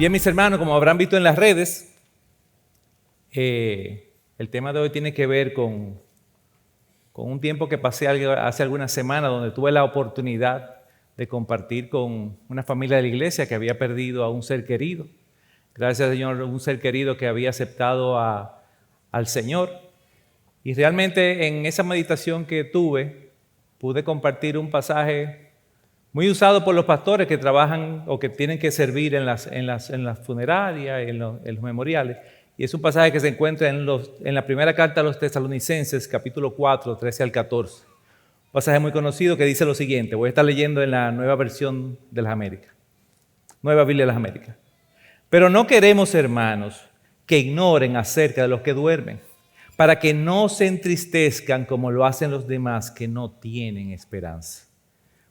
Bien, mis hermanos, como habrán visto en las redes, el tema de hoy tiene que ver con un tiempo que pasé hace algunas semanas donde tuve la oportunidad de compartir con una familia de la iglesia que había perdido a un ser querido. Gracias, Señor, un ser querido que había aceptado al Señor. Y realmente en esa meditación que tuve, pude compartir un pasaje muy usado por los pastores que trabajan o que tienen que servir en las funerarias, en los memoriales. Y es un pasaje que se encuentra en la primera carta a los Tesalonicenses, capítulo 4, 13 al 14. Un pasaje muy conocido que dice lo siguiente. Voy a estar leyendo en la Nueva Versión de las Américas. Nueva Biblia de las Américas. Pero no queremos, hermanos, que ignoren acerca de los que duermen, para que no se entristezcan como lo hacen los demás que no tienen esperanza.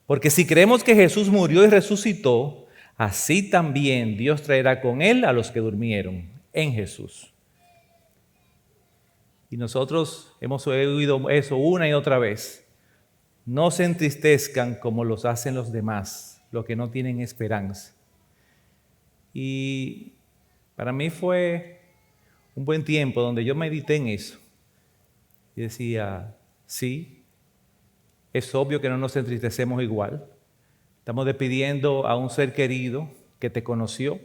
Porque si creemos que Jesús murió y resucitó, así también Dios traerá con Él a los que durmieron en Jesús. Y nosotros hemos oído eso una y otra vez. No se entristezcan como los hacen los demás, los que no tienen esperanza. Y para mí fue un buen tiempo donde yo medité en eso. Y decía, sí, es obvio que no nos entristecemos igual. Estamos despidiendo a un ser querido que te conoció,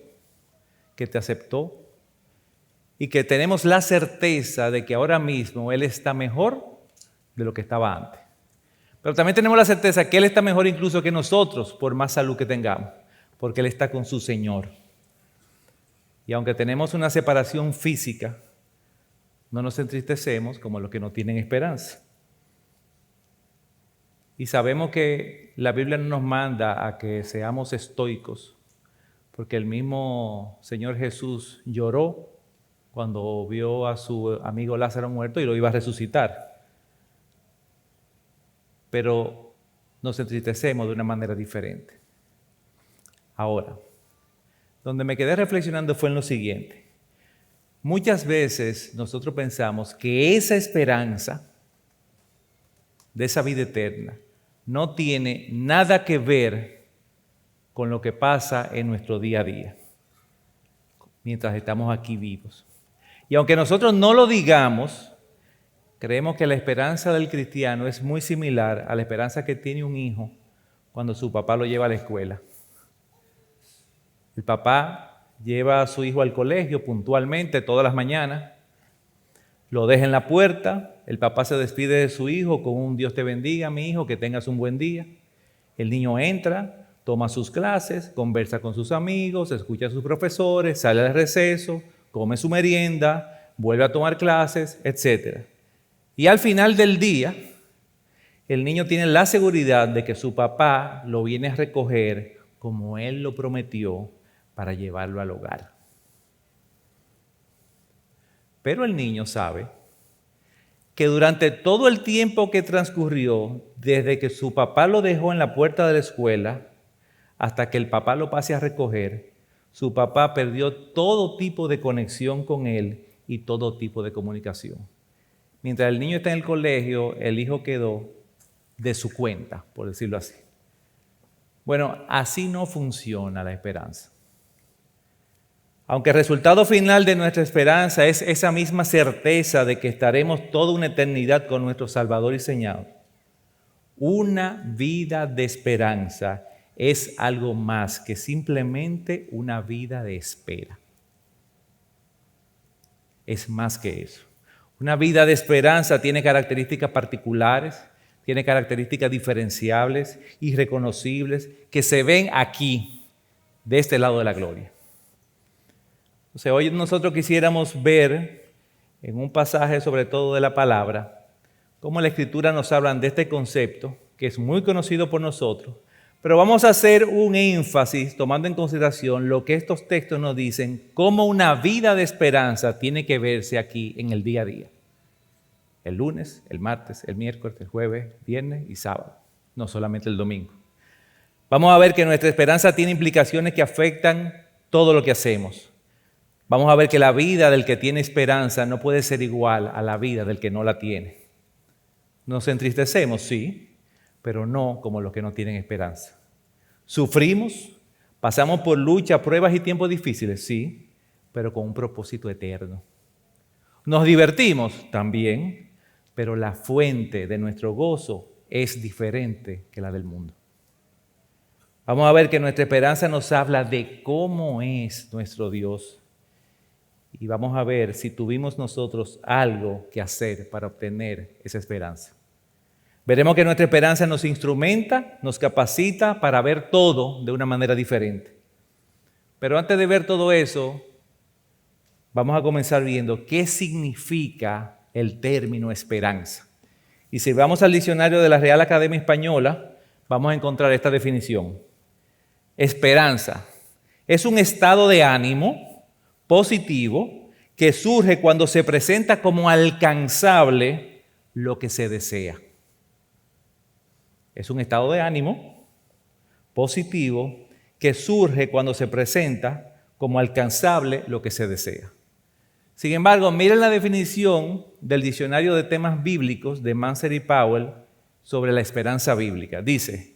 que te aceptó y que tenemos la certeza de que ahora mismo Él está mejor de lo que estaba antes. Pero también tenemos la certeza que Él está mejor incluso que nosotros por más salud que tengamos, porque Él está con su Señor. Y aunque tenemos una separación física, no nos entristecemos como los que no tienen esperanza. Y sabemos que la Biblia no nos manda a que seamos estoicos, porque el mismo Señor Jesús lloró cuando vio a su amigo Lázaro muerto y lo iba a resucitar. Pero nos entristecemos de una manera diferente. Ahora, donde me quedé reflexionando fue en lo siguiente. Muchas veces nosotros pensamos que esa esperanza de esa vida eterna no tiene nada que ver con lo que pasa en nuestro día a día, mientras estamos aquí vivos. Y aunque nosotros no lo digamos, creemos que la esperanza del cristiano es muy similar a la esperanza que tiene un hijo cuando su papá lo lleva a la escuela. El papá lleva a su hijo al colegio puntualmente todas las mañanas, lo deja en la puerta, el papá se despide de su hijo con un Dios te bendiga, mi hijo, que tengas un buen día. El niño entra, toma sus clases, conversa con sus amigos, escucha a sus profesores, sale al receso, come su merienda, vuelve a tomar clases, etc. Y al final del día, el niño tiene la seguridad de que su papá lo viene a recoger como él lo prometió para llevarlo al hogar. Pero el niño sabe que durante todo el tiempo que transcurrió, desde que su papá lo dejó en la puerta de la escuela hasta que el papá lo pase a recoger, su papá perdió todo tipo de conexión con él y todo tipo de comunicación. Mientras el niño está en el colegio, el hijo quedó de su cuenta, por decirlo así. Bueno, así no funciona la esperanza. Aunque el resultado final de nuestra esperanza es esa misma certeza de que estaremos toda una eternidad con nuestro Salvador y Señor, una vida de esperanza es algo más que simplemente una vida de espera. Es más que eso. Una vida de esperanza tiene características particulares, tiene características diferenciables y reconocibles que se ven aquí, de este lado de la gloria. O sea, hoy nosotros quisiéramos ver en un pasaje sobre todo de la palabra, cómo la Escritura nos habla de este concepto, que es muy conocido por nosotros, pero vamos a hacer un énfasis tomando en consideración lo que estos textos nos dicen, cómo una vida de esperanza tiene que verse aquí en el día a día. El lunes, el martes, el miércoles, el jueves, viernes y sábado, no solamente el domingo. Vamos a ver que nuestra esperanza tiene implicaciones que afectan todo lo que hacemos. Vamos a ver que la vida del que tiene esperanza no puede ser igual a la vida del que no la tiene. Nos entristecemos, sí, pero no como los que no tienen esperanza. Sufrimos, Pasamos por luchas, pruebas y tiempos difíciles, sí, pero con un propósito eterno. Nos divertimos también, pero la fuente de nuestro gozo es diferente que la del mundo. Vamos a ver que nuestra esperanza nos habla de cómo es nuestro Dios. Y vamos a ver si tuvimos nosotros algo que hacer para obtener esa esperanza. Veremos que nuestra esperanza nos instrumenta, nos capacita para ver todo de una manera diferente. Pero antes de ver todo eso, vamos a comenzar viendo qué significa el término esperanza. Y si vamos al diccionario de la Real Academia Española, vamos a encontrar esta definición. Esperanza es un estado de ánimo positivo que surge cuando se presenta como alcanzable lo que se desea. Es un estado de ánimo positivo que surge cuando se presenta como alcanzable lo que se desea. Sin embargo, miren la definición del diccionario de temas bíblicos de Manser y Powell sobre la esperanza bíblica. Dice,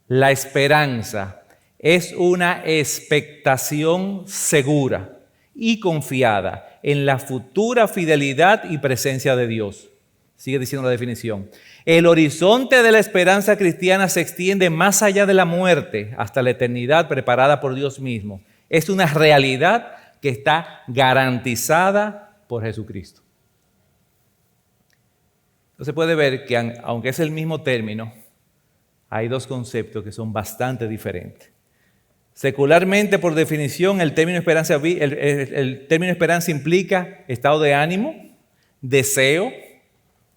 la esperanza es una expectación segura y confiada en la futura fidelidad y presencia de Dios. Sigue diciendo la definición. El horizonte de la esperanza cristiana se extiende más allá de la muerte hasta la eternidad preparada por Dios mismo. Es una realidad que está garantizada por Jesucristo. Entonces puede ver que aunque es el mismo término, hay dos conceptos que son bastante diferentes. Secularmente, por definición, el término esperanza implica estado de ánimo, deseo,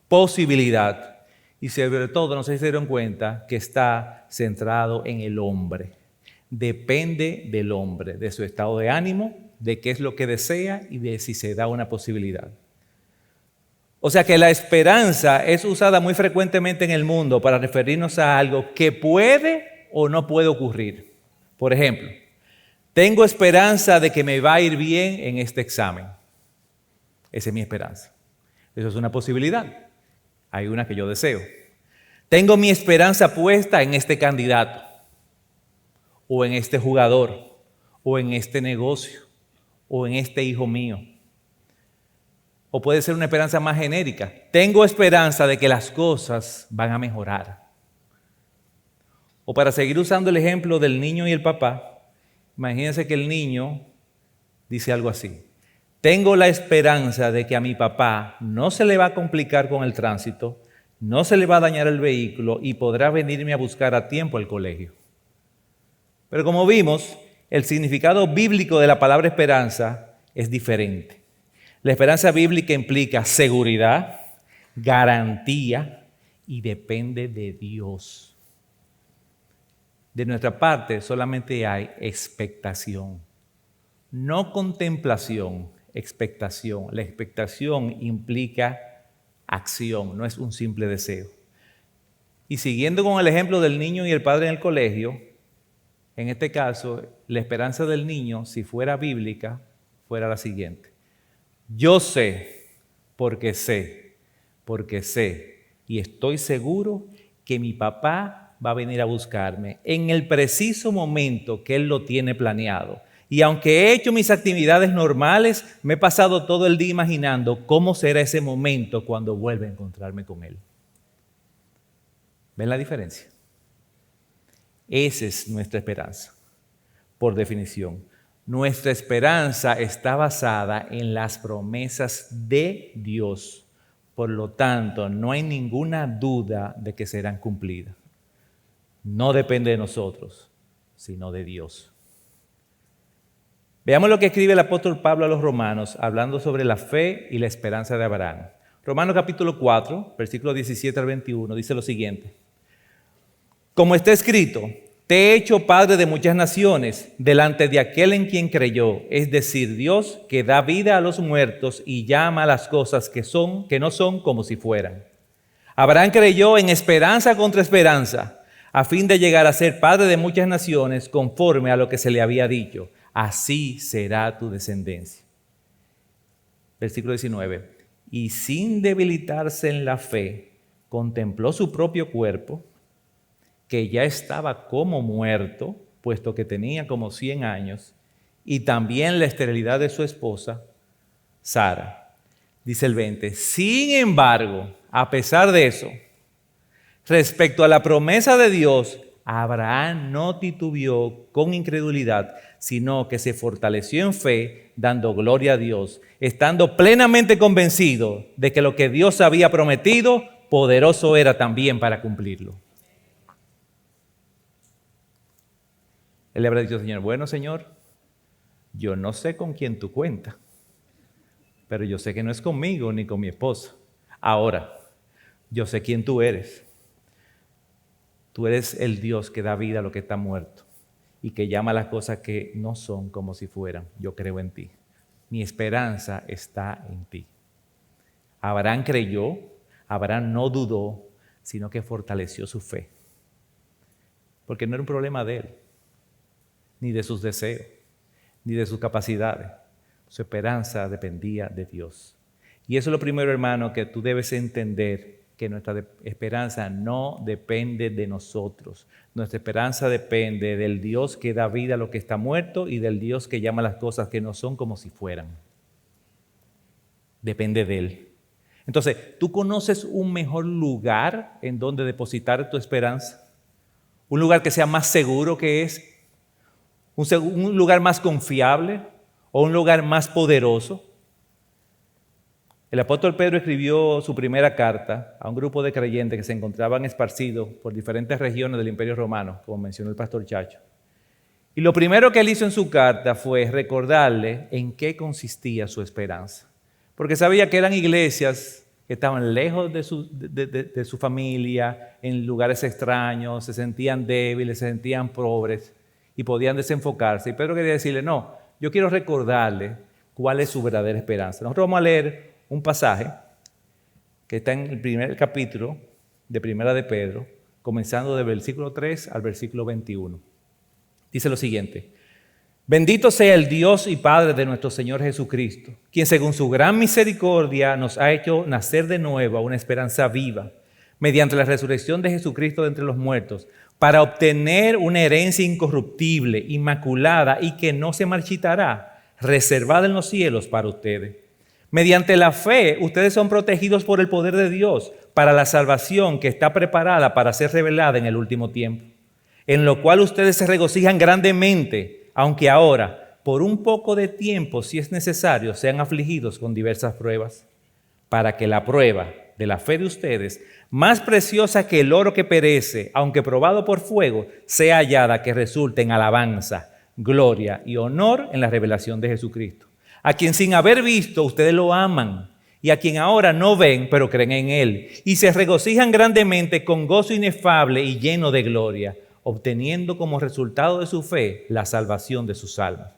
posibilidad. Y sobre todo, no sé si se dieron cuenta, que está centrado en el hombre. Depende del hombre, de su estado de ánimo, de qué es lo que desea y de si se da una posibilidad. O sea que la esperanza es usada muy frecuentemente en el mundo para referirnos a algo que puede o no puede ocurrir. Por ejemplo, tengo esperanza de que me va a ir bien en este examen. Esa es mi esperanza. Eso es una posibilidad. Hay una que yo deseo. Tengo mi esperanza puesta en este candidato, o en este jugador, o en este negocio, o en este hijo mío. O puede ser una esperanza más genérica. Tengo esperanza de que las cosas van a mejorar. O para seguir usando el ejemplo del niño y el papá, imagínense que el niño dice algo así. Tengo la esperanza de que a mi papá no se le va a complicar con el tránsito, no se le va a dañar el vehículo y podrá venirme a buscar a tiempo al colegio. Pero como vimos, el significado bíblico de la palabra esperanza es diferente. La esperanza bíblica implica seguridad, garantía y depende de Dios. De nuestra parte solamente hay expectación, no contemplación, expectación. La expectación implica acción, no es un simple deseo. Y siguiendo con el ejemplo del niño y el padre en el colegio, en este caso, la esperanza del niño, si fuera bíblica, fuera la siguiente. Yo sé, porque sé, y estoy seguro que mi papá va a venir a buscarme en el preciso momento que Él lo tiene planeado. Y aunque he hecho mis actividades normales, me he pasado todo el día imaginando cómo será ese momento cuando vuelva a encontrarme con Él. ¿Ven la diferencia? Esa es nuestra esperanza, por definición. Nuestra esperanza está basada en las promesas de Dios. Por lo tanto, no hay ninguna duda de que serán cumplidas. No depende de nosotros, sino de Dios. Veamos lo que escribe el apóstol Pablo a los romanos, hablando sobre la fe y la esperanza de Abraham. Romanos capítulo 4, versículos 17 al 21, dice lo siguiente. Como está escrito, te he hecho padre de muchas naciones delante de aquel en quien creyó, es decir, Dios que da vida a los muertos y llama a las cosas que no son como si fueran. Abraham creyó en esperanza contra esperanza, a fin de llegar a ser padre de muchas naciones conforme a lo que se le había dicho. Así será tu descendencia. Versículo 19. Y sin debilitarse en la fe, contempló su propio cuerpo, que ya estaba como muerto, puesto que tenía como 100 años, y también la esterilidad de su esposa, Sara. Dice el 20, sin embargo, a pesar de eso, respecto a la promesa de Dios, Abraham no titubeó con incredulidad, sino que se fortaleció en fe, dando gloria a Dios, estando plenamente convencido de que lo que Dios había prometido, poderoso era también para cumplirlo. Él le habrá dicho al Señor, bueno, Señor, yo no sé con quién tú cuentas, pero yo sé que no es conmigo ni con mi esposa. Ahora, yo sé quién tú eres. Tú eres el Dios que da vida a lo que está muerto y que llama a las cosas que no son como si fueran. Yo creo en ti. Mi esperanza está en ti. Abraham creyó, Abraham no dudó, sino que fortaleció su fe. Porque no era un problema de él, ni de sus deseos, ni de sus capacidades. Su esperanza dependía de Dios. Y eso es lo primero, hermano, que tú debes entender, que nuestra esperanza no depende de nosotros. Nuestra esperanza depende del Dios que da vida a lo que está muerto y del Dios que llama las cosas que no son como si fueran. Depende de Él. Entonces, ¿tú conoces un mejor lugar en donde depositar tu esperanza? ¿Un lugar que sea más seguro que ese? ¿Un lugar más confiable? ¿O un lugar más poderoso? El apóstol Pedro escribió su primera carta a un grupo de creyentes que se encontraban esparcidos por diferentes regiones del Imperio Romano, como mencionó el pastor Chacho. Y lo primero que él hizo en su carta fue recordarle en qué consistía su esperanza. Porque sabía que eran iglesias que estaban lejos de su familia, en lugares extraños, se sentían débiles, se sentían pobres y podían desenfocarse. Y Pedro quería decirle, no, yo quiero recordarle cuál es su verdadera esperanza. Nosotros vamos a leer un pasaje que está en el primer capítulo de Primera de Pedro, comenzando del versículo 3 al versículo 21. Dice lo siguiente: bendito sea el Dios y Padre de nuestro Señor Jesucristo, quien según su gran misericordia nos ha hecho nacer de nuevo a una esperanza viva, mediante la resurrección de Jesucristo de entre los muertos, para obtener una herencia incorruptible, inmaculada y que no se marchitará, reservada en los cielos para ustedes. Mediante la fe, ustedes son protegidos por el poder de Dios para la salvación que está preparada para ser revelada en el último tiempo, en lo cual ustedes se regocijan grandemente, aunque ahora, por un poco de tiempo, si es necesario, sean afligidos con diversas pruebas, para que la prueba de la fe de ustedes, más preciosa que el oro que perece, aunque probado por fuego, sea hallada que resulte en alabanza, gloria y honor en la revelación de Jesucristo, a quien sin haber visto ustedes lo aman, y a quien ahora no ven, pero creen en Él, y se regocijan grandemente con gozo inefable y lleno de gloria, obteniendo como resultado de su fe la salvación de sus almas.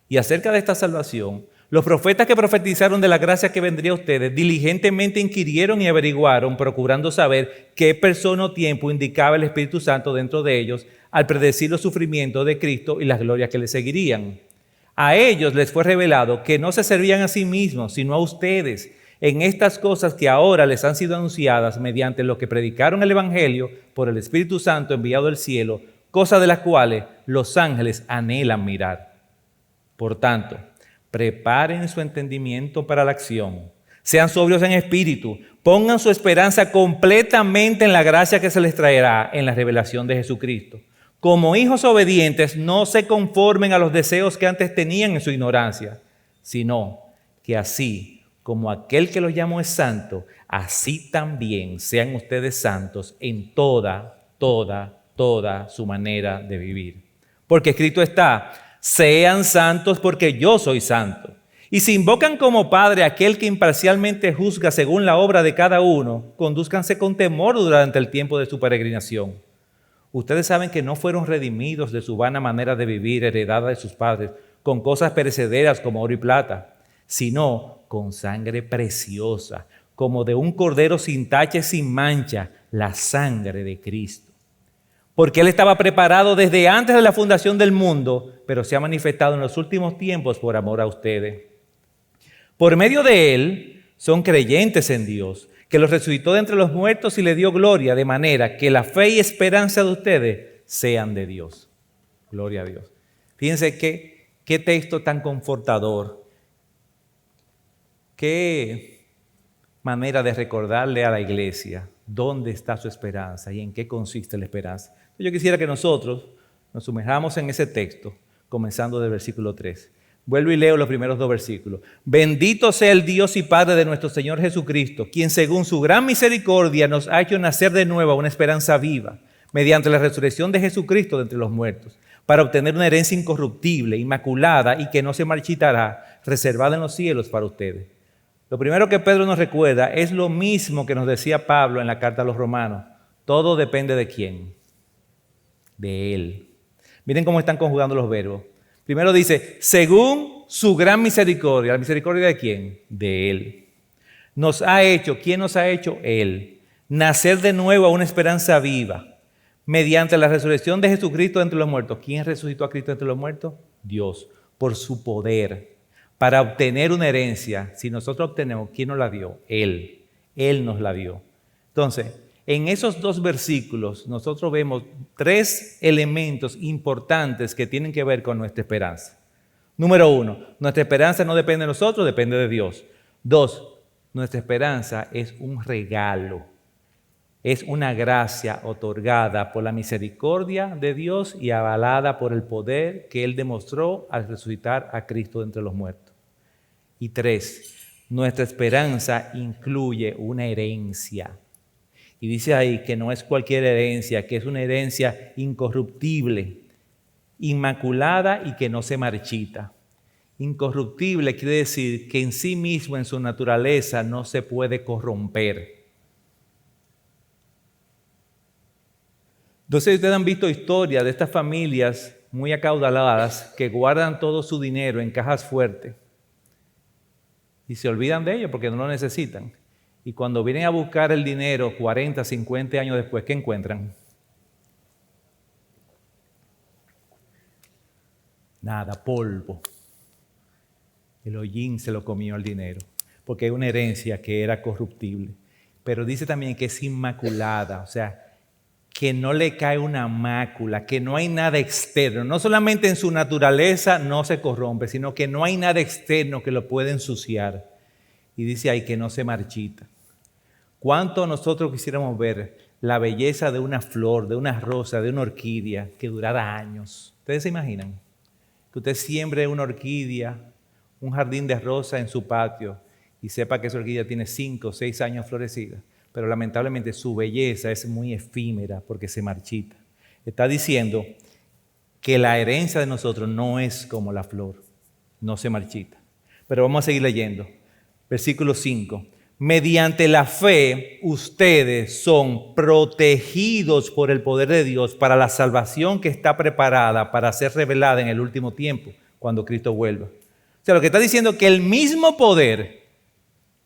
Y acerca de esta salvación, los profetas que profetizaron de la gracia que vendría a ustedes diligentemente inquirieron y averiguaron, procurando saber qué persona o tiempo indicaba el Espíritu Santo dentro de ellos al predecir los sufrimientos de Cristo y las glorias que le seguirían. A ellos les fue revelado que no se servían a sí mismos, sino a ustedes, en estas cosas que ahora les han sido anunciadas mediante lo que predicaron el Evangelio por el Espíritu Santo enviado del cielo, cosas de las cuales los ángeles anhelan mirar. Por tanto, preparen su entendimiento para la acción, sean sobrios en espíritu, pongan su esperanza completamente en la gracia que se les traerá en la revelación de Jesucristo. Como hijos obedientes, no se conformen a los deseos que antes tenían en su ignorancia, sino que así como aquel que los llamó es santo, así también sean ustedes santos en toda su manera de vivir. Porque escrito está, sean santos porque yo soy santo. Y si invocan como Padre a aquel que imparcialmente juzga según la obra de cada uno, condúzcanse con temor durante el tiempo de su peregrinación. Ustedes saben que no fueron redimidos de su vana manera de vivir heredada de sus padres con cosas perecederas como oro y plata, sino con sangre preciosa, como de un cordero sin tacha y sin mancha, la sangre de Cristo. Porque Él estaba preparado desde antes de la fundación del mundo, pero se ha manifestado en los últimos tiempos por amor a ustedes. Por medio de Él son creyentes en Dios, que los resucitó de entre los muertos y le dio gloria, de manera que la fe y esperanza de ustedes sean de Dios. Gloria a Dios. Fíjense qué texto tan confortador. Qué manera de recordarle a la iglesia dónde está su esperanza y en qué consiste la esperanza. Yo quisiera que nosotros nos sumerjamos en ese texto, comenzando del versículo 3. Vuelvo y leo los primeros 2 versículos. Bendito sea el Dios y Padre de nuestro Señor Jesucristo, quien según su gran misericordia nos ha hecho nacer de nuevo a una esperanza viva, mediante la resurrección de Jesucristo de entre los muertos, para obtener una herencia incorruptible, inmaculada y que no se marchitará, reservada en los cielos para ustedes. Lo primero que Pedro nos recuerda es lo mismo que nos decía Pablo en la carta a los Romanos. Todo depende de quién, de Él. Miren cómo están conjugando los verbos. Primero dice, según su gran misericordia. ¿La misericordia de quién? De Él. Nos ha hecho, ¿quién nos ha hecho? Él. Nacer de nuevo a una esperanza viva, mediante la resurrección de Jesucristo entre los muertos. ¿Quién resucitó a Cristo entre los muertos? Dios, por su poder, para obtener una herencia. Si nosotros obtenemos, ¿quién nos la dio? Él. Él nos la dio. Entonces, en esos 2 versículos nosotros vemos 3 elementos importantes que tienen que ver con nuestra esperanza. Número 1, nuestra esperanza no depende de nosotros, depende de Dios. 2, nuestra esperanza es un regalo. Es una gracia otorgada por la misericordia de Dios y avalada por el poder que Él demostró al resucitar a Cristo de entre los muertos. Y 3, nuestra esperanza incluye una herencia. Y dice ahí que no es cualquier herencia, que es una herencia incorruptible, inmaculada y que no se marchita. Incorruptible quiere decir que en sí mismo, en su naturaleza, no se puede corromper. Entonces ustedes han visto historias de estas familias muy acaudaladas que guardan todo su dinero en cajas fuertes y se olvidan de ello porque no lo necesitan. Y cuando vienen a buscar el dinero 40, 50 años después, ¿qué encuentran? Nada, polvo. El hollín se lo comió el dinero, porque es una herencia que era corruptible. Pero dice también que es inmaculada, o sea, que no le cae una mácula, que no hay nada externo. No solamente en su naturaleza no se corrompe, sino que no hay nada externo que lo pueda ensuciar. Y dice ahí que no se marchita. ¿Cuánto nosotros quisiéramos ver la belleza de una flor, de una rosa, de una orquídea que durara años? ¿Ustedes se imaginan? Que usted siembre una orquídea, un jardín de rosa en su patio y sepa que esa orquídea tiene 5 o 6 años florecida, pero lamentablemente su belleza es muy efímera porque se marchita. Está diciendo que la herencia de nosotros no es como la flor, no se marchita. Pero vamos a seguir leyendo. Versículo 5. Mediante la fe, ustedes son protegidos por el poder de Dios para la salvación que está preparada para ser revelada en el último tiempo, cuando Cristo vuelva. O sea, lo que está diciendo es que el mismo poder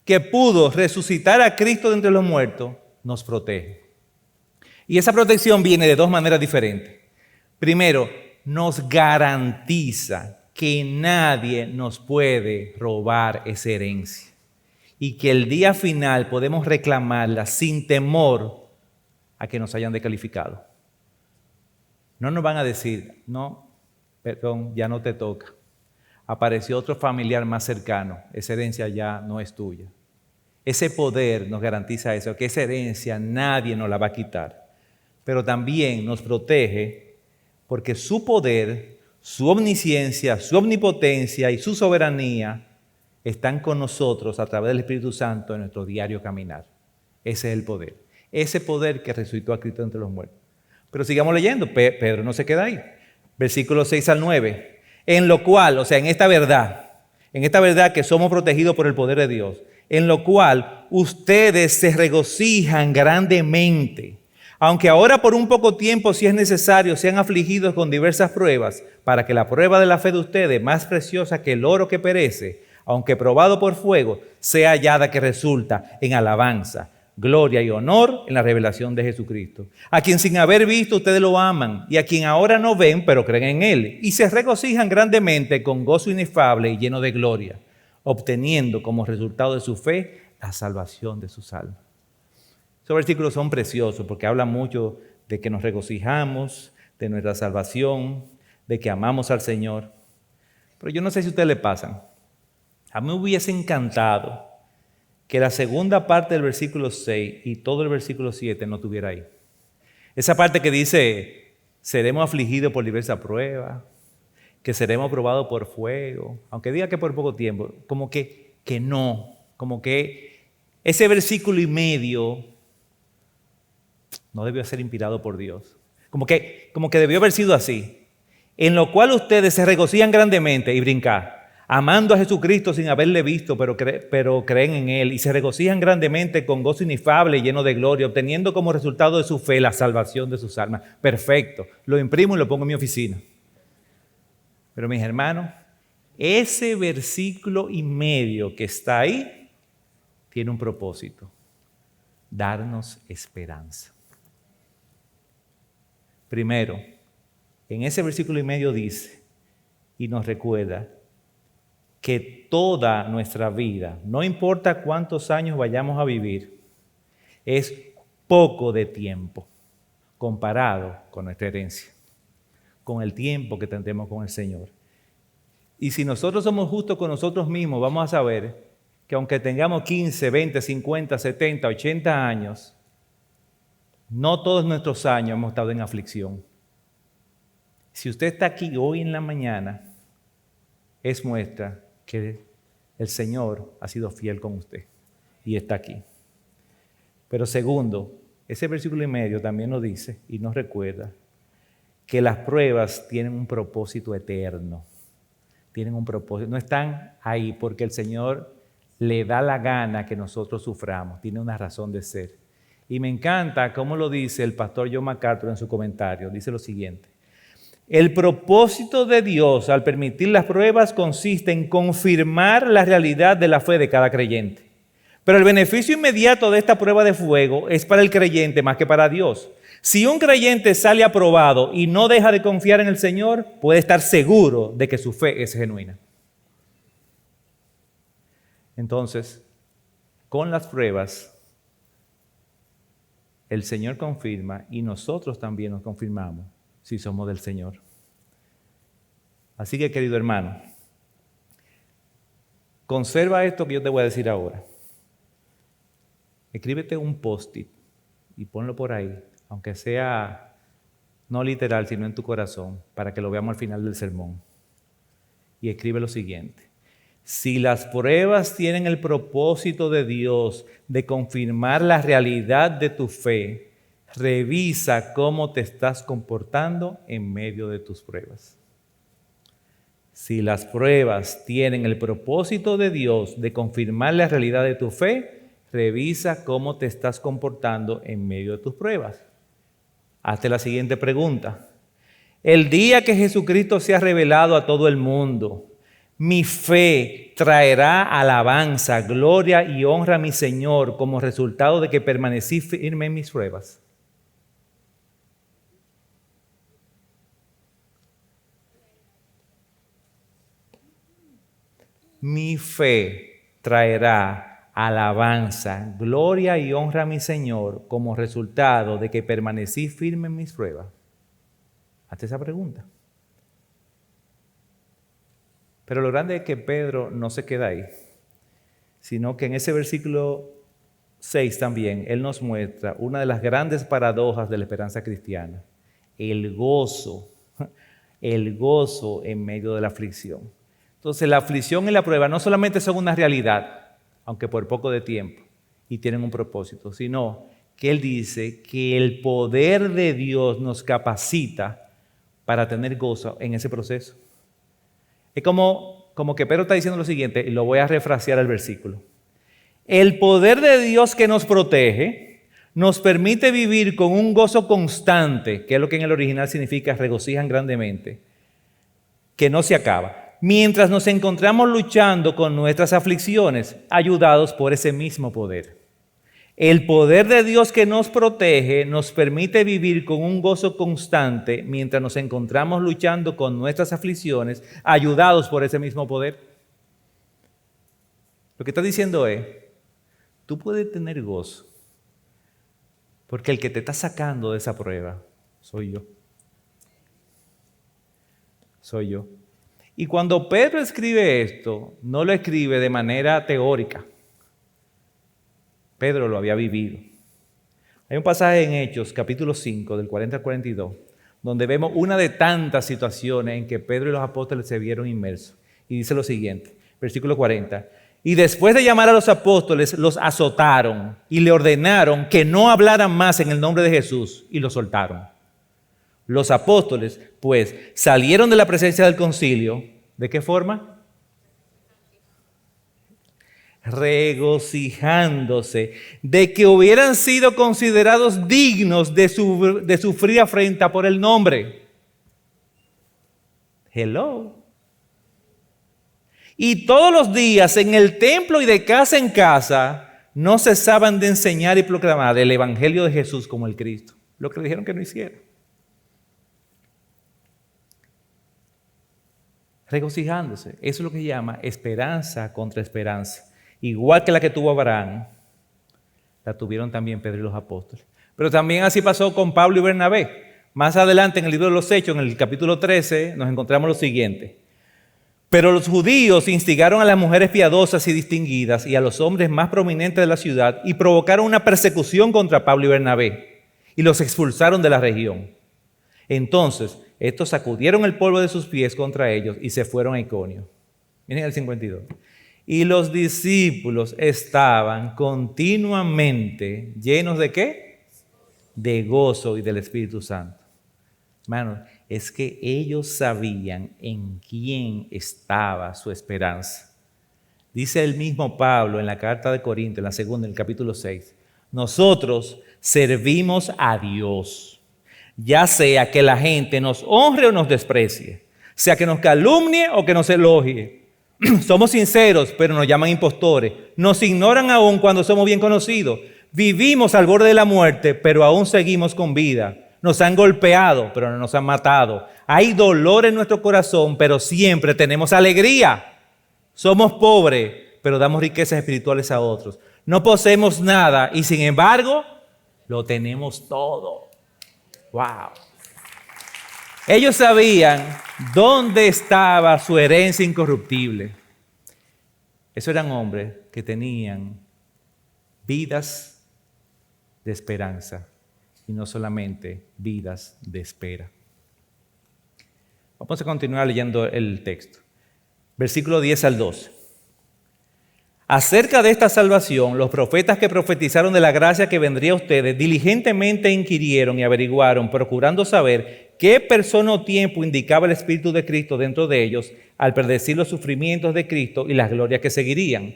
que pudo resucitar a Cristo de entre los muertos, nos protege. Y esa protección viene de 2 maneras diferentes. Primero, nos garantiza que nadie nos puede robar esa herencia. Y que el día final podemos reclamarla sin temor a que nos hayan descalificado. No nos van a decir, no, perdón, ya no te toca. Apareció otro familiar más cercano, esa herencia ya no es tuya. Ese poder nos garantiza eso, que esa herencia nadie nos la va a quitar. Pero también nos protege porque su poder, su omnisciencia, su omnipotencia y su soberanía están con nosotros a través del Espíritu Santo en nuestro diario caminar. Ese es el poder. Ese poder que resucitó a Cristo entre los muertos. Pero sigamos leyendo. Pedro no se queda ahí. Versículos 6 al 9. En lo cual, o sea, en esta verdad que somos protegidos por el poder de Dios, en lo cual ustedes se regocijan grandemente. Aunque ahora por un poco tiempo, si es necesario, sean afligidos con diversas pruebas, para que la prueba de la fe de ustedes, más preciosa que el oro que perece, aunque probado por fuego, sea hallada que resulta en alabanza, gloria y honor en la revelación de Jesucristo. A quien sin haber visto ustedes lo aman, y a quien ahora no ven, pero creen en Él, y se regocijan grandemente con gozo inefable y lleno de gloria, obteniendo como resultado de su fe la salvación de sus almas. Esos versículos son preciosos porque hablan mucho de que nos regocijamos, de nuestra salvación, de que amamos al Señor. Pero yo no sé si a ustedes le pasan. A mí me hubiese encantado que la segunda parte del versículo 6 y todo el versículo 7 no estuviera ahí. Esa parte que dice, seremos afligidos por diversas pruebas, que seremos probados por fuego, aunque diga que por poco tiempo, como que no, como que ese versículo y medio no debió ser inspirado por Dios. Como que debió haber sido así. En lo cual ustedes se regocijan grandemente y brincar, amando a Jesucristo sin haberle visto, pero creen en Él, y se regocijan grandemente con gozo inefable y lleno de gloria, obteniendo como resultado de su fe la salvación de sus almas. Perfecto, lo imprimo y lo pongo en mi oficina. Pero mis hermanos, ese versículo y medio que está ahí tiene un propósito: darnos esperanza. Primero, en ese versículo y medio dice y nos recuerda que toda nuestra vida, no importa cuántos años vayamos a vivir, es poco de tiempo comparado con nuestra herencia, con el tiempo que tendremos con el Señor. Y si nosotros somos justos con nosotros mismos, vamos a saber que aunque tengamos 15, 20, 50, 70, 80 años, no todos nuestros años hemos estado en aflicción. Si usted está aquí hoy en la mañana, es muestra que el Señor ha sido fiel con usted y está aquí. Pero segundo, ese versículo y medio también nos dice y nos recuerda que las pruebas tienen un propósito eterno. Tienen un propósito. No están ahí porque el Señor le da la gana que nosotros suframos. Tiene una razón de ser. Y me encanta cómo lo dice el pastor John MacArthur en su comentario. Dice lo siguiente: el propósito de Dios al permitir las pruebas consiste en confirmar la realidad de la fe de cada creyente. Pero el beneficio inmediato de esta prueba de fuego es para el creyente más que para Dios. Si un creyente sale aprobado y no deja de confiar en el Señor, puede estar seguro de que su fe es genuina. Entonces, con las pruebas, el Señor confirma y nosotros también nos confirmamos si somos del Señor. Así que, querido hermano, conserva esto que yo te voy a decir ahora. Escríbete un post-it y ponlo por ahí, aunque sea no literal, sino en tu corazón, para que lo veamos al final del sermón. Y escribe lo siguiente: si las pruebas tienen el propósito de Dios de confirmar la realidad de tu fe, revisa cómo te estás comportando en medio de tus pruebas. Si las pruebas tienen el propósito de Dios de confirmar la realidad de tu fe, revisa cómo te estás comportando en medio de tus pruebas. Hazte la siguiente pregunta: el día que Jesucristo sea revelado a todo el mundo, ¿mi fe traerá alabanza, gloria y honra a mi Señor como resultado de que permanecí firme en mis pruebas? Mi fe traerá alabanza, gloria y honra a mi Señor como resultado de que permanecí firme en mis pruebas. Hazte esa pregunta. Pero lo grande es que Pedro no se queda ahí, sino que en ese versículo 6 también él nos muestra una de las grandes paradojas de la esperanza cristiana: el gozo en medio de la aflicción. Entonces, la aflicción y la prueba no solamente son una realidad, aunque por poco de tiempo, y tienen un propósito, sino que él dice que el poder de Dios nos capacita para tener gozo en ese proceso. Es como que Pedro está diciendo lo siguiente, y lo voy a refrasear el versículo. El poder de Dios que nos protege nos permite vivir con un gozo constante, que es lo que en el original significa regocijan grandemente, que no se acaba, mientras nos encontramos luchando con nuestras aflicciones, ayudados por ese mismo poder. El poder de Dios que nos protege nos permite vivir con un gozo constante mientras nos encontramos luchando con nuestras aflicciones, ayudados por ese mismo poder. Lo que está diciendo es, tú puedes tener gozo, porque el que te está sacando de esa prueba soy yo. soy yo. Y cuando Pedro escribe esto, no lo escribe de manera teórica. Pedro lo había vivido. Hay un pasaje en Hechos, capítulo 5, del 40 al 42, donde vemos una de tantas situaciones en que Pedro y los apóstoles se vieron inmersos. Y dice lo siguiente, versículo 40. Y después de llamar a los apóstoles, los azotaron y le ordenaron que no hablaran más en el nombre de Jesús y los soltaron. Los apóstoles, pues, salieron de la presencia del concilio. ¿De qué forma? Regocijándose de que hubieran sido considerados dignos de sufrir afrenta por el nombre. Hello. Y todos los días en el templo y de casa en casa no cesaban de enseñar y proclamar el evangelio de Jesús como el Cristo. Lo que le dijeron que no hiciera. Regocijándose. Eso es lo que se llama esperanza contra esperanza. Igual que la que tuvo Abraham, la tuvieron también Pedro y los apóstoles. Pero también así pasó con Pablo y Bernabé. Más adelante en el libro de los Hechos, en el capítulo 13, nos encontramos lo siguiente. Pero los judíos instigaron a las mujeres piadosas y distinguidas y a los hombres más prominentes de la ciudad y provocaron una persecución contra Pablo y Bernabé y los expulsaron de la región. Entonces, estos sacudieron el polvo de sus pies contra ellos y se fueron a Iconio. Miren el 52. Y los discípulos estaban continuamente llenos ¿de qué? De gozo y del Espíritu Santo. Hermanos, es que ellos sabían en quién estaba su esperanza. Dice el mismo Pablo en la carta de Corinto, en la segunda, en el capítulo 6. Nosotros servimos a Dios, ya sea que la gente nos honre o nos desprecie, sea que nos calumnie o que nos elogie. Somos sinceros, pero nos llaman impostores. Nos ignoran aún cuando somos bien conocidos. Vivimos al borde de la muerte, pero aún seguimos con vida. Nos han golpeado, pero no nos han matado. Hay dolor en nuestro corazón, pero siempre tenemos alegría. Somos pobres, pero damos riquezas espirituales a otros. No poseemos nada y sin embargo, lo tenemos todo. ¡Wow! Ellos sabían dónde estaba su herencia incorruptible. Esos eran hombres que tenían vidas de esperanza. Y no solamente vidas de espera. Vamos a continuar leyendo el texto. Versículo 10 al 12. Acerca de esta salvación, los profetas que profetizaron de la gracia que vendría a ustedes diligentemente inquirieron y averiguaron, procurando saber qué persona o tiempo indicaba el Espíritu de Cristo dentro de ellos al predecir los sufrimientos de Cristo y las glorias que seguirían.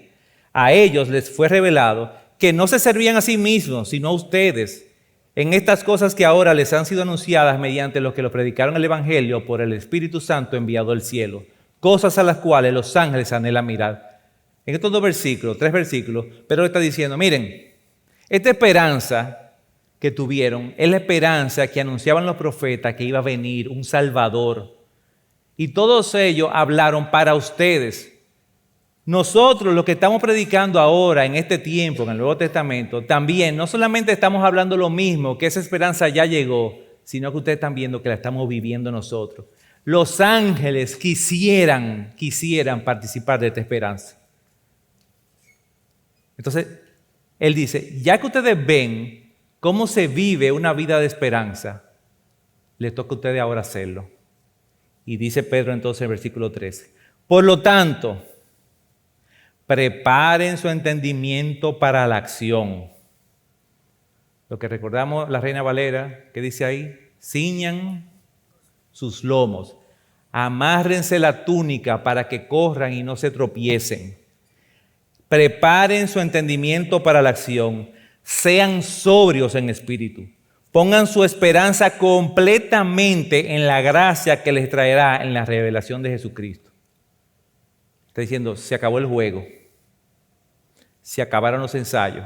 A ellos les fue revelado que no se servían a sí mismos, sino a ustedes, en estas cosas que ahora les han sido anunciadas mediante los que lo predicaron el Evangelio por el Espíritu Santo enviado del cielo, cosas a las cuales los ángeles anhelan mirar. En estos tres versículos, Pedro está diciendo, miren, esta esperanza que tuvieron es la esperanza que anunciaban los profetas que iba a venir un Salvador. Y todos ellos hablaron para ustedes. Nosotros, los que estamos predicando ahora, en este tiempo, en el Nuevo Testamento, también no solamente estamos hablando lo mismo, que esa esperanza ya llegó, sino que ustedes están viendo que la estamos viviendo nosotros. Los ángeles quisieran participar de esta esperanza. Entonces, él dice, ya que ustedes ven cómo se vive una vida de esperanza, les toca a ustedes ahora hacerlo. Y dice Pedro entonces en el versículo 13, por lo tanto, preparen su entendimiento para la acción. Lo que recordamos la Reina Valera, que dice ahí, ciñan sus lomos, amárrense la túnica para que corran y no se tropiecen. Preparen su entendimiento para la acción, sean sobrios en espíritu, pongan su esperanza completamente en la gracia que les traerá en la revelación de Jesucristo. Está diciendo, se acabó el juego. Se acabaron los ensayos,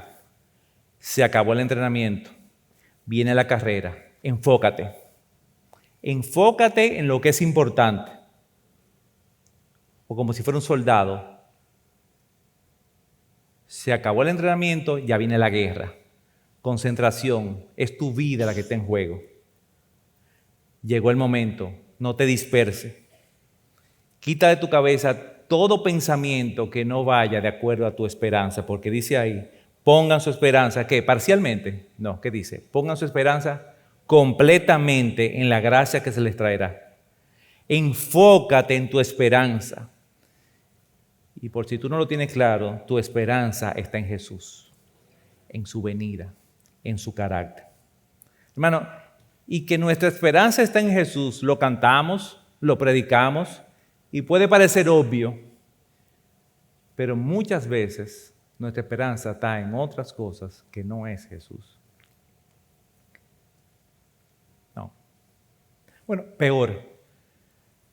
se acabó el entrenamiento, viene la carrera. Enfócate. Enfócate en lo que es importante. O como si fuera un soldado. Se acabó el entrenamiento, ya viene la guerra. Concentración, es tu vida la que está en juego. Llegó el momento, no te disperses. Quita de tu cabeza todo pensamiento que no vaya de acuerdo a tu esperanza, porque dice ahí, pongan su esperanza, ¿qué? ¿Parcialmente? No, ¿qué dice? Pongan su esperanza completamente en la gracia que se les traerá. Enfócate en tu esperanza. Y por si tú no lo tienes claro, tu esperanza está en Jesús, en su venida, en su carácter. Hermano, y que nuestra esperanza está en Jesús, lo cantamos, lo predicamos, y puede parecer obvio, pero muchas veces nuestra esperanza está en otras cosas que no es Jesús. No. Bueno, peor.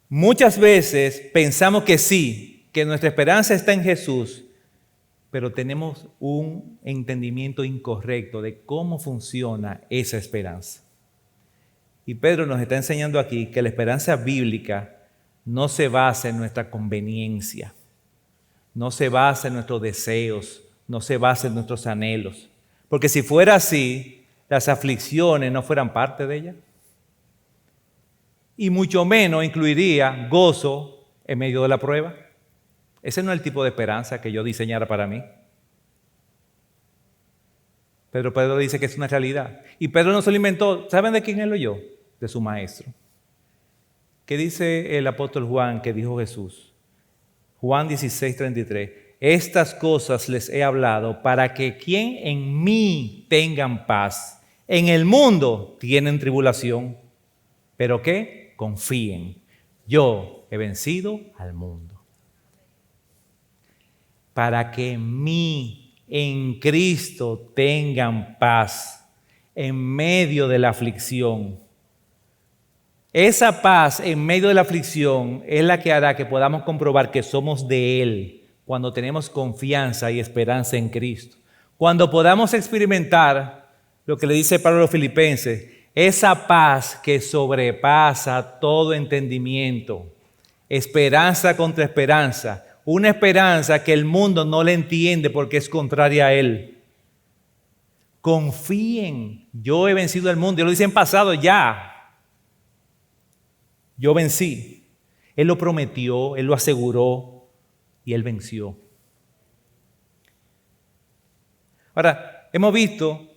Muchas veces pensamos que sí, que nuestra esperanza está en Jesús, pero tenemos un entendimiento incorrecto de cómo funciona esa esperanza. Y Pedro nos está enseñando aquí que la esperanza bíblica no se basa en nuestra conveniencia, no se basa en nuestros deseos, no se basa en nuestros anhelos. Porque si fuera así, las aflicciones no fueran parte de ella. Y mucho menos incluiría gozo en medio de la prueba. Ese no es el tipo de esperanza que yo diseñara para mí. Pero Pedro dice que es una realidad. Y Pedro no se lo inventó. ¿Saben de quién él lo oyó? De su maestro. ¿Qué dice el apóstol Juan que dijo Jesús? Juan 16:33. Estas cosas les he hablado para que quien en mí tengan paz. En el mundo tienen tribulación. ¿Pero qué? Confíen. Yo he vencido al mundo. Para que en mí, en Cristo, tengan paz en medio de la aflicción. Esa paz en medio de la aflicción es la que hará que podamos comprobar que somos de Él cuando tenemos confianza y esperanza en Cristo. Cuando podamos experimentar lo que le dice Pablo a los Filipenses, esa paz que sobrepasa todo entendimiento, esperanza contra esperanza, una esperanza que el mundo no le entiende porque es contraria a Él. Confíen, yo he vencido al mundo. Yo lo dice en pasado ya. Yo vencí. Él lo prometió, Él lo aseguró y Él venció. Ahora, hemos visto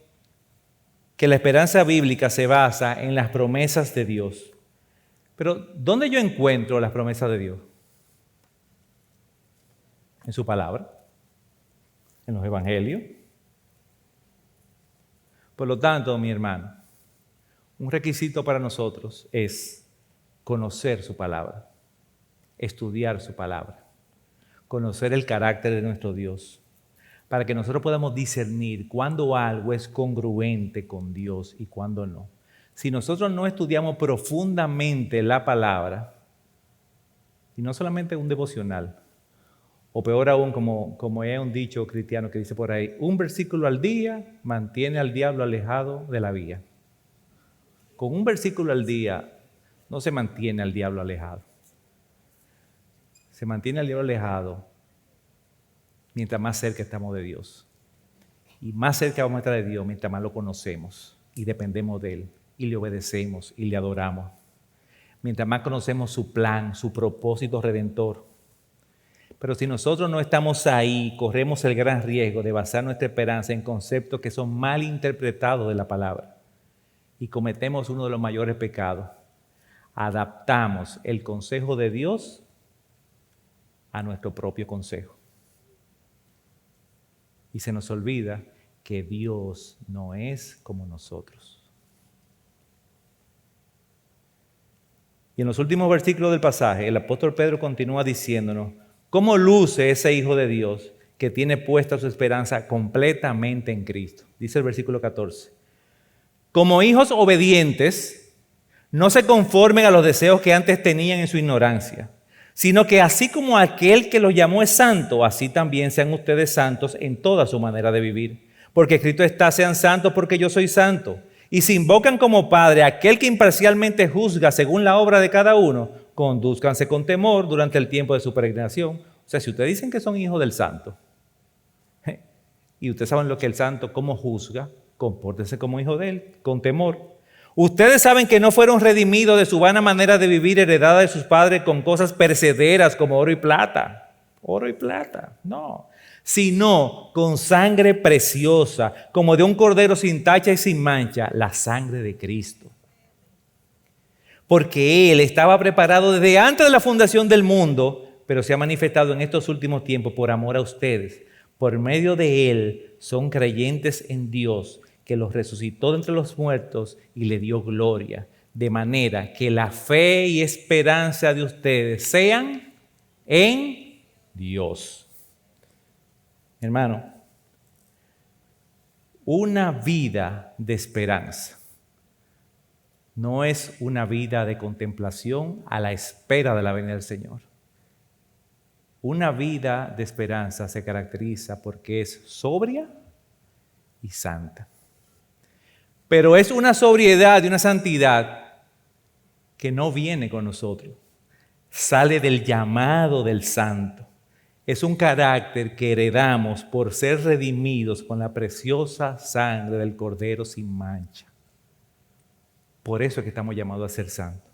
que la esperanza bíblica se basa en las promesas de Dios. Pero, ¿dónde yo encuentro las promesas de Dios? En su palabra, en los evangelios. Por lo tanto, mi hermano, un requisito para nosotros es conocer su palabra, estudiar su palabra, conocer el carácter de nuestro Dios, para que nosotros podamos discernir cuándo algo es congruente con Dios y cuándo no. Si nosotros no estudiamos profundamente la palabra, y no solamente un devocional, o peor aún, como es un dicho cristiano que dice por ahí, un versículo al día mantiene al diablo alejado de la vía. Con un versículo al día no se mantiene al diablo alejado. Se mantiene al diablo alejado mientras más cerca estamos de Dios. Y más cerca vamos a estar de Dios mientras más lo conocemos y dependemos de Él y le obedecemos y le adoramos. Mientras más conocemos su plan, su propósito redentor. Pero si nosotros no estamos ahí, corremos el gran riesgo de basar nuestra esperanza en conceptos que son mal interpretados de la palabra y cometemos uno de los mayores pecados. Adaptamos el consejo de Dios a nuestro propio consejo. Y se nos olvida que Dios no es como nosotros. Y en los últimos versículos del pasaje, el apóstol Pedro continúa diciéndonos cómo luce ese Hijo de Dios que tiene puesta su esperanza completamente en Cristo. Dice el versículo 14. Como hijos obedientes, no se conformen a los deseos que antes tenían en su ignorancia, sino que así como aquel que los llamó es santo, así también sean ustedes santos en toda su manera de vivir. Porque escrito está, sean santos porque yo soy santo. Y si invocan como Padre a aquel que imparcialmente juzga según la obra de cada uno, condúzcanse con temor durante el tiempo de su peregrinación. O sea, si ustedes dicen que son hijos del santo, y ustedes saben lo que el santo, cómo juzga, compórtense como hijo de él, con temor. Ustedes saben que no fueron redimidos de su vana manera de vivir heredada de sus padres con cosas perecederas como oro y plata. Oro y plata, no. Sino con sangre preciosa, como de un cordero sin tacha y sin mancha, la sangre de Cristo. Porque Él estaba preparado desde antes de la fundación del mundo, pero se ha manifestado en estos últimos tiempos por amor a ustedes. Por medio de Él son creyentes en Dios, que los resucitó de entre los muertos y le dio gloria, de manera que la fe y esperanza de ustedes sean en Dios. Hermano, una vida de esperanza no es una vida de contemplación a la espera de la venida del Señor. Una vida de esperanza se caracteriza porque es sobria y santa. Pero es una sobriedad y una santidad que no viene con nosotros. Sale del llamado del santo. Es un carácter que heredamos por ser redimidos con la preciosa sangre del Cordero sin mancha. Por eso es que estamos llamados a ser santos.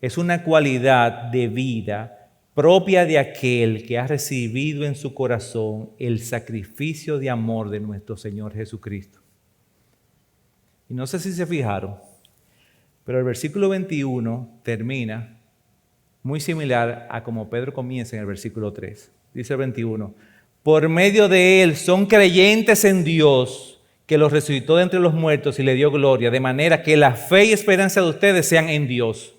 Es una cualidad de vida propia de aquel que ha recibido en su corazón el sacrificio de amor de nuestro Señor Jesucristo. Y no sé si se fijaron, pero el versículo 21 termina muy similar a como Pedro comienza en el versículo 3. Dice el 21, por medio de Él son creyentes en Dios, que los resucitó de entre los muertos y le dio gloria, de manera que la fe y esperanza de ustedes sean en Dios.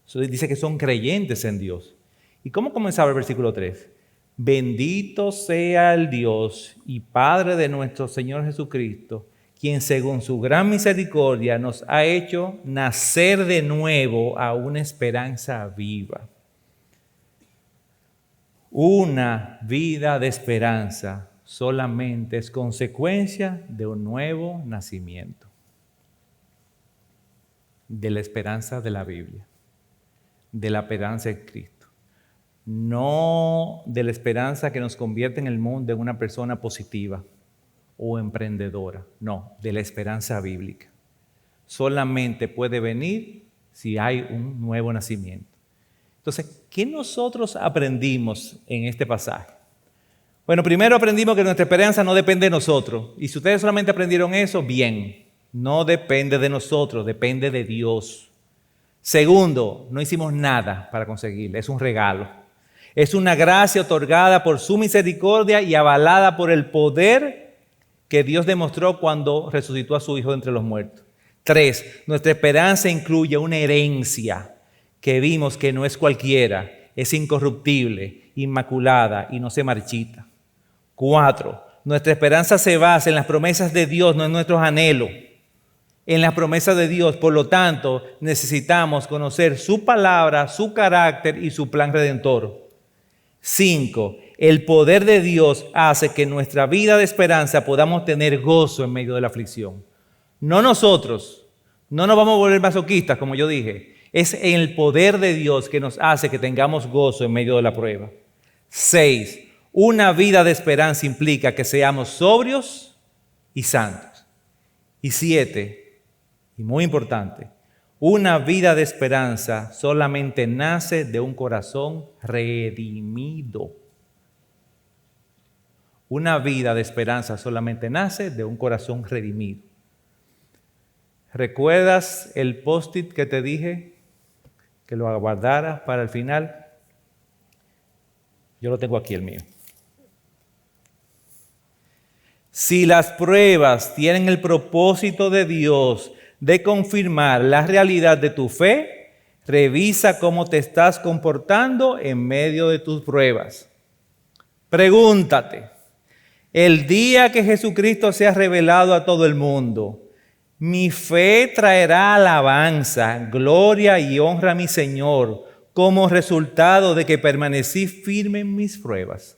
Eso dice que son creyentes en Dios. ¿Y cómo comenzaba el versículo 3? Bendito sea el Dios y Padre de nuestro Señor Jesucristo, quien según su gran misericordia nos ha hecho nacer de nuevo a una esperanza viva. Una vida de esperanza solamente es consecuencia de un nuevo nacimiento. De la esperanza de la Biblia, de la esperanza en Cristo. No de la esperanza que nos convierte en el mundo en una persona positiva o emprendedora, no, de la esperanza bíblica. Solamente puede venir si hay un nuevo nacimiento. Entonces, ¿qué nosotros aprendimos en este pasaje? Bueno, primero aprendimos que nuestra esperanza no depende de nosotros. Y si ustedes solamente aprendieron eso, bien, no depende de nosotros, depende de Dios. Segundo, no hicimos nada para conseguirlo, es un regalo. Es una gracia otorgada por su misericordia y avalada por el poder que Dios demostró cuando resucitó a su Hijo de entre los muertos. 3, nuestra esperanza incluye una herencia que vimos que no es cualquiera, es incorruptible, inmaculada y no se marchita. 4, nuestra esperanza se basa en las promesas de Dios, no en nuestros anhelos. En las promesas de Dios, por lo tanto, necesitamos conocer su palabra, su carácter y su plan redentor. 5, el poder de Dios hace que en nuestra vida de esperanza podamos tener gozo en medio de la aflicción. No nosotros, no nos vamos a volver masoquistas, como yo dije. Es en el poder de Dios que nos hace que tengamos gozo en medio de la prueba. 6, una vida de esperanza implica que seamos sobrios y santos. Y 7, y muy importante, una vida de esperanza solamente nace de un corazón redimido. Una vida de esperanza solamente nace de un corazón redimido. ¿Recuerdas el post-it que te dije que lo guardaras para el final? Yo lo tengo aquí, el mío. Si las pruebas tienen el propósito de Dios de confirmar la realidad de tu fe, revisa cómo te estás comportando en medio de tus pruebas. Pregúntate, el día que Jesucristo sea revelado a todo el mundo, mi fe traerá alabanza, gloria y honra a mi Señor como resultado de que permanecí firme en mis pruebas.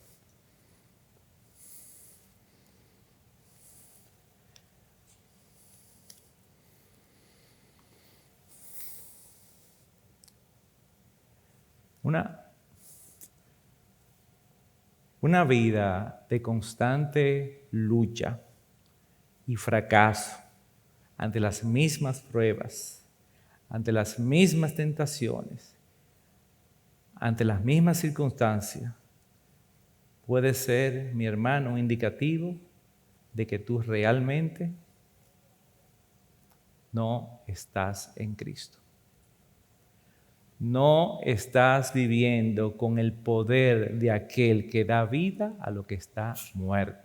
Una vida de constante lucha y fracaso ante las mismas pruebas, ante las mismas tentaciones, ante las mismas circunstancias, puede ser, mi hermano, un indicativo de que tú realmente no estás en Cristo. No estás viviendo con el poder de aquel que da vida a lo que está muerto.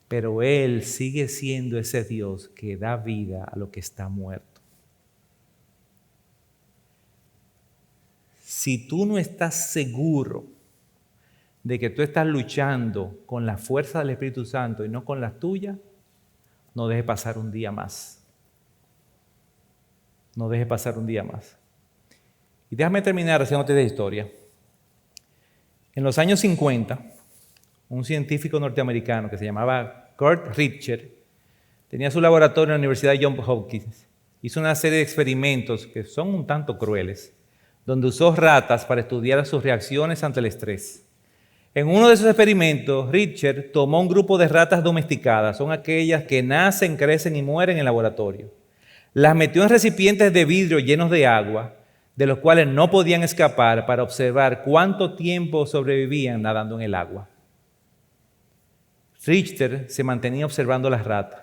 Pero Él sigue siendo ese Dios que da vida a lo que está muerto. Si tú no estás seguro de que tú estás luchando con la fuerza del Espíritu Santo y no con las tuyas, no dejes pasar un día más. No dejes pasar un día más. Y déjame terminar haciéndote de historia. En los años 50, un científico norteamericano que se llamaba Kurt Richter tenía su laboratorio en la Universidad de Johns Hopkins. Hizo una serie de experimentos que son un tanto crueles, donde usó ratas para estudiar sus reacciones ante el estrés. En uno de esos experimentos, Richter tomó un grupo de ratas domesticadas, son aquellas que nacen, crecen y mueren en el laboratorio. Las metió en recipientes de vidrio llenos de agua, de los cuales no podían escapar, para observar cuánto tiempo sobrevivían nadando en el agua. Richter se mantenía observando las ratas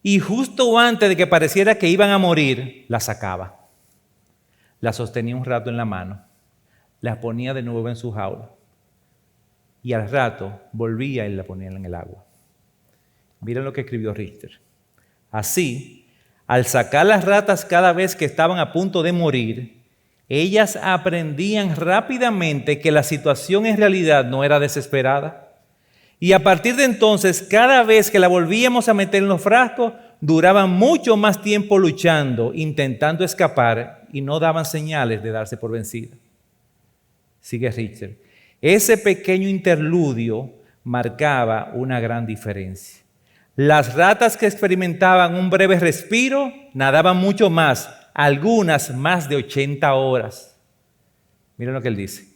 y justo antes de que pareciera que iban a morir, las sacaba. Las sostenía un rato en la mano, las ponía de nuevo en su jaula y al rato volvía y la ponía en el agua. Miren lo que escribió Richter. Así, al sacar las ratas cada vez que estaban a punto de morir, ellas aprendían rápidamente que la situación en realidad no era desesperada. Y a partir de entonces, cada vez que la volvíamos a meter en los frascos, duraban mucho más tiempo luchando, intentando escapar y no daban señales de darse por vencida. Sigue Richter. Ese pequeño interludio marcaba una gran diferencia. Las ratas que experimentaban un breve respiro nadaban mucho más, algunas más de 80 horas. Miren lo que él dice.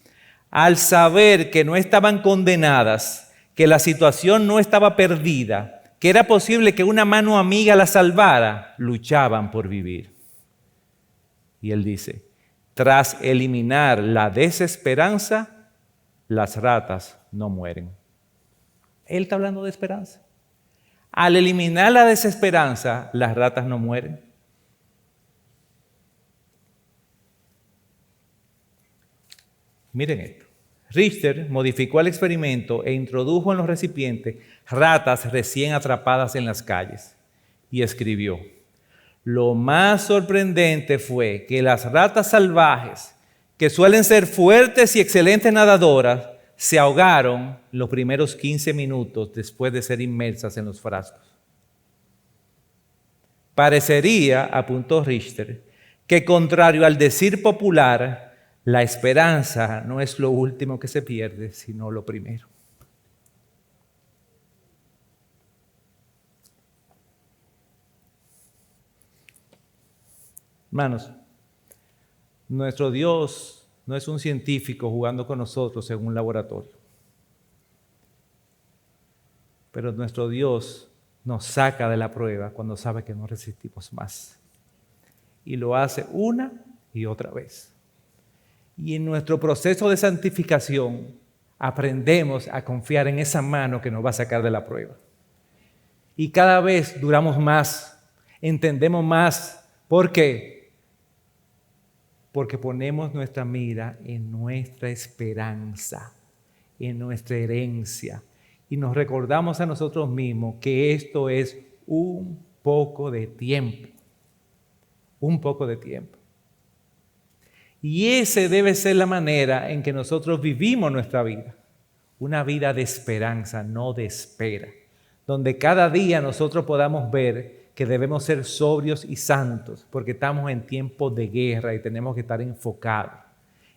Al saber que no estaban condenadas, que la situación no estaba perdida, que era posible que una mano amiga la salvara, luchaban por vivir. Y él dice, tras eliminar la desesperanza, las ratas no mueren. Él está hablando de esperanza. Al eliminar la desesperanza, las ratas no mueren. Miren esto. Richter modificó el experimento e introdujo en los recipientes ratas recién atrapadas en las calles y escribió: lo más sorprendente fue que las ratas salvajes, que suelen ser fuertes y excelentes nadadoras, se ahogaron los primeros 15 minutos después de ser inmersas en los frascos. Parecería, apuntó Richter, que contrario al decir popular, la esperanza no es lo último que se pierde, sino lo primero. Hermanos, nuestro Dios no es un científico jugando con nosotros en un laboratorio. Pero nuestro Dios nos saca de la prueba cuando sabe que no resistimos más. Y lo hace una y otra vez. Y en nuestro proceso de santificación aprendemos a confiar en esa mano que nos va a sacar de la prueba. Y cada vez duramos más, entendemos más. ¿Por qué? Porque ponemos nuestra mira en nuestra esperanza, en nuestra herencia. Y nos recordamos a nosotros mismos que esto es un poco de tiempo. Un poco de tiempo. Y esa debe ser la manera en que nosotros vivimos nuestra vida. Una vida de esperanza, no de espera. Donde cada día nosotros podamos ver que debemos ser sobrios y santos, porque estamos en tiempos de guerra y tenemos que estar enfocados.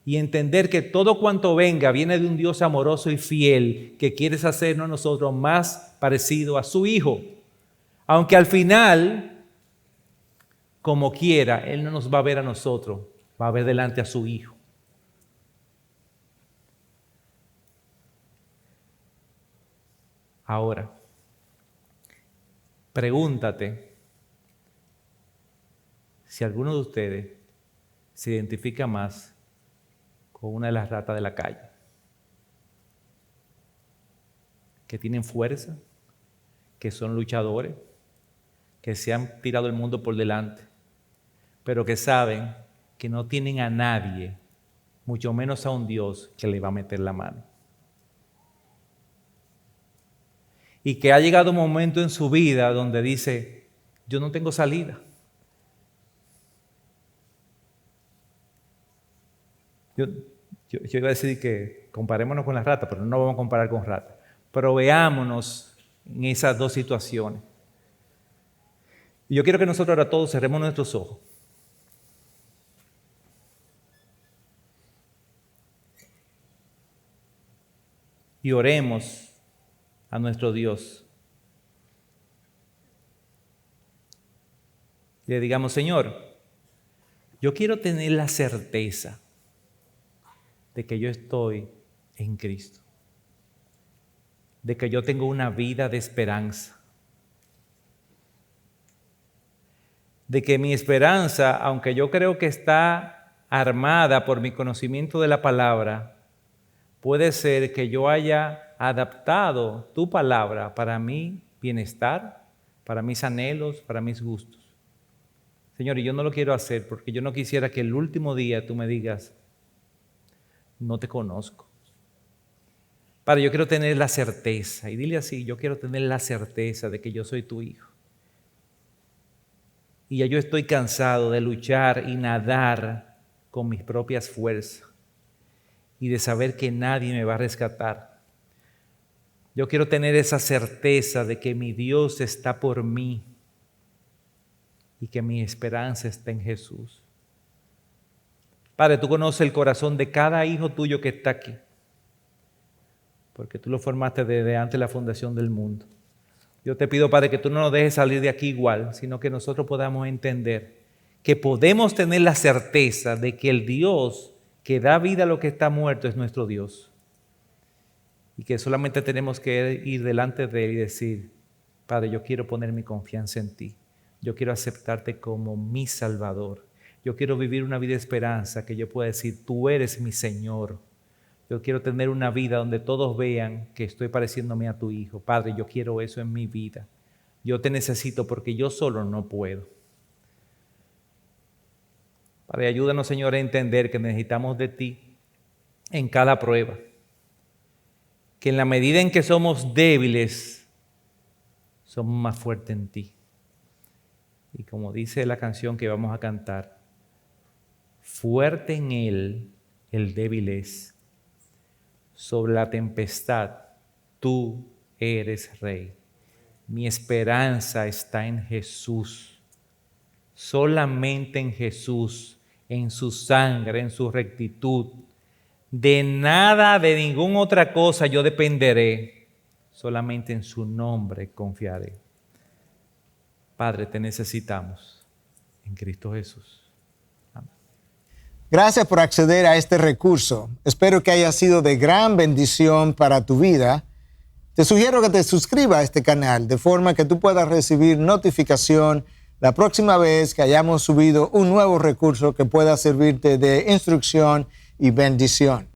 Y entender que todo cuanto venga viene de un Dios amoroso y fiel que quiere hacernos a nosotros más parecidos a su Hijo. Aunque al final, como quiera, Él no nos va a ver a nosotros, va a ver delante a su Hijo. Ahora, pregúntate, si alguno de ustedes se identifica más con una de las ratas de la calle, que tienen fuerza, que son luchadores, que se han tirado el mundo por delante, pero que saben que no tienen a nadie, mucho menos a un Dios que le va a meter la mano. Y que ha llegado un momento en su vida donde dice, yo no tengo salida. Yo iba a decir que comparémonos con las ratas, pero no vamos a comparar con ratas. Pero veámonos en esas dos situaciones. Y yo quiero que nosotros ahora todos cerremos nuestros ojos. Y oremos a nuestro Dios. Y le digamos, Señor, yo quiero tener la certeza de que yo estoy en Cristo, de que yo tengo una vida de esperanza, de que mi esperanza, aunque yo creo que está armada por mi conocimiento de la palabra, puede ser que yo haya adaptado tu palabra para mi bienestar, para mis anhelos, para mis gustos. Señor, y yo no lo quiero hacer porque yo no quisiera que el último día tú me digas, no te conozco. Padre, yo quiero tener la certeza, y dile así, yo quiero tener la certeza de que yo soy tu hijo. Y ya yo estoy cansado de luchar y nadar con mis propias fuerzas y de saber que nadie me va a rescatar. Yo quiero tener esa certeza de que mi Dios está por mí y que mi esperanza está en Jesús. Padre, tú conoces el corazón de cada hijo tuyo que está aquí, porque tú lo formaste desde antes de la fundación del mundo. Yo te pido, Padre, que tú no nos dejes salir de aquí igual, sino que nosotros podamos entender que podemos tener la certeza de que el Dios que da vida a lo que está muerto es nuestro Dios. Y que solamente tenemos que ir delante de Él y decir, Padre, yo quiero poner mi confianza en ti. Yo quiero aceptarte como mi Salvador. Yo quiero vivir una vida de esperanza que yo pueda decir, tú eres mi Señor. Yo quiero tener una vida donde todos vean que estoy pareciéndome a tu Hijo. Padre, yo quiero eso en mi vida. Yo te necesito porque yo solo no puedo. Padre, ayúdanos, Señor, a entender que necesitamos de ti en cada prueba. Que en la medida en que somos débiles, somos más fuertes en ti. Y como dice la canción que vamos a cantar, fuerte en Él el débil es. Sobre la tempestad, tú eres Rey. Mi esperanza está en Jesús. Solamente en Jesús, en su sangre, en su rectitud. De nada, de ninguna otra cosa yo dependeré. Solamente en su nombre confiaré. Padre, te necesitamos en Cristo Jesús. Amén. Gracias por acceder a este recurso. Espero que haya sido de gran bendición para tu vida. Te sugiero que te suscribas a este canal de forma que tú puedas recibir notificación la próxima vez que hayamos subido un nuevo recurso que pueda servirte de instrucción y bendición.